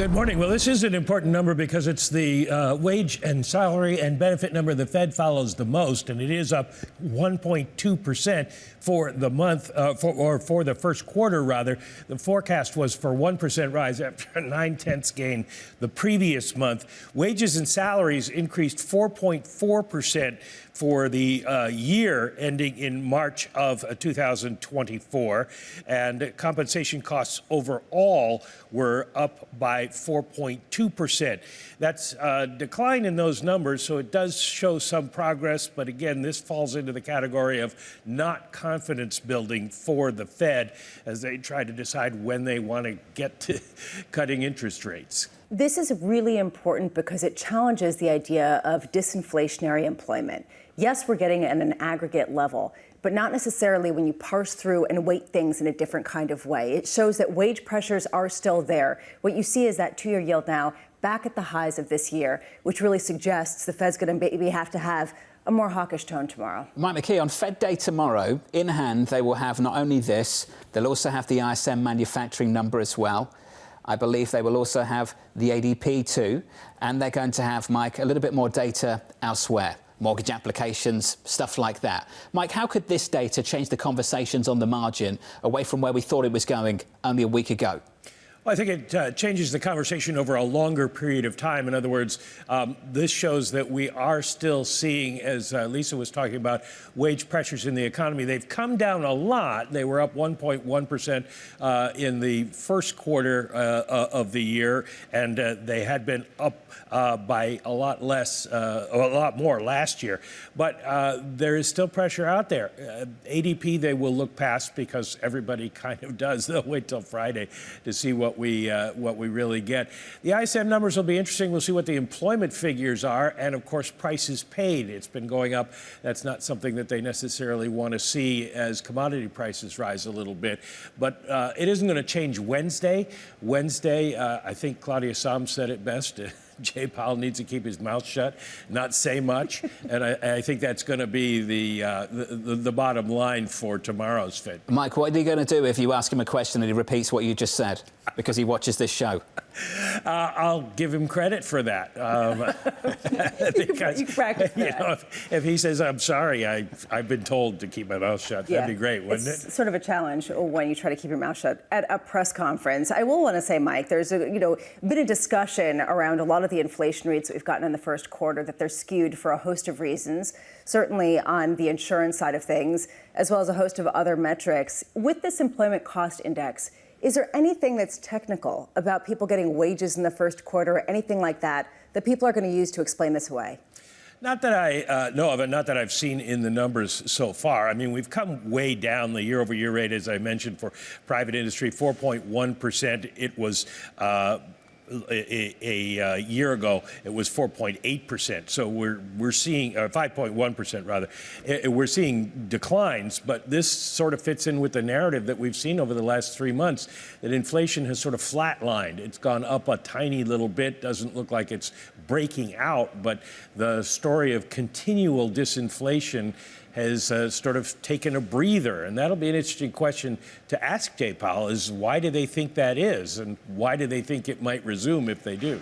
Good morning. Well, this is an important number because it's the wage and salary and benefit number the Fed follows the most, and it is up 1.2% for the month, for the first quarter, rather. The forecast was for 1% rise after a 0.9 gain the previous month. Wages and salaries increased 4.4% for the year ending in March of 2024, and compensation costs overall were up by 4.2%. That's a decline in those numbers, so it does show some progress, but again, this falls into the category of not confidence building for the Fed as they try to decide when they want to get to cutting interest rates. This is really important because it challenges the idea of disinflationary employment. Yes, we're getting it at an aggregate level, but not necessarily when you parse through and weight things in a different kind of way. It shows that wage pressures are still there. What you see is that two-year yield now back at the highs of this year, which really suggests the Fed's going to maybe have to have a more hawkish tone tomorrow. Mike McKee, on Fed Day tomorrow, in hand, they will have not only this, they'll also have the ISM manufacturing number as well. I believe they will also have the ADP too, and they're going to have, Mike, a little bit more data elsewhere. Mortgage applications, stuff like that. Mike, how could this data change the conversations on the margin away from where we thought it was going only a week ago? Well, I think it changes the conversation over a longer period of time. In other words, this shows that we are still seeing, as Lisa was talking about, wage pressures in the economy. They've come down a lot. They were up 1.1% in the first quarter of the year, and they had been up by a lot less, a lot more last year. But there is still pressure out there. ADP they will look past because everybody kind of does. They'll wait till Friday to see what we really get. The ISM numbers will be interesting. We'll see what the employment figures are, and of course prices paid. It's been going up. That's not something that they necessarily want to see as commodity prices rise a little bit. But it isn't going to change Wednesday. I think Claudia Sahm said it best. Jay Powell needs to keep his mouth shut, not say much, and I think that's going to be the bottom line for tomorrow's Fed. Mike, what are you going to do if you ask him a question and he repeats what you just said because he watches this show? I'll give him credit for that. Because, if he says, I'm sorry, I've been told to keep my mouth shut, that'd be great, wouldn't it? It's sort of a challenge when you try to keep your mouth shut at a press conference. I will want to say, Mike, there's been a discussion around a lot of the inflation rates that we've gotten in the first quarter, that they're skewed for a host of reasons, certainly on the insurance side of things, as well as a host of other metrics. With this employment cost index, is there anything that's technical about people getting wages in the first quarter or anything like that that people are going to use to explain this away? Not that I know of it, not that I've seen in the numbers so far. I mean, we've come way down. The year-over-year rate, as I mentioned, for private industry, 4.1%. It was a year ago, it was 4.8%. So we're seeing 5.1% rather. We're seeing declines, but this sort of fits in with the narrative that we've seen over the last 3 months, that inflation has sort of flatlined. It's gone up a tiny little bit. Doesn't look like it's breaking out, but the story of continual disinflation has sort of taken a breather. And that'll be an interesting question to ask Jay Powell, is why do they think that is? And why do they think it might resume if they do?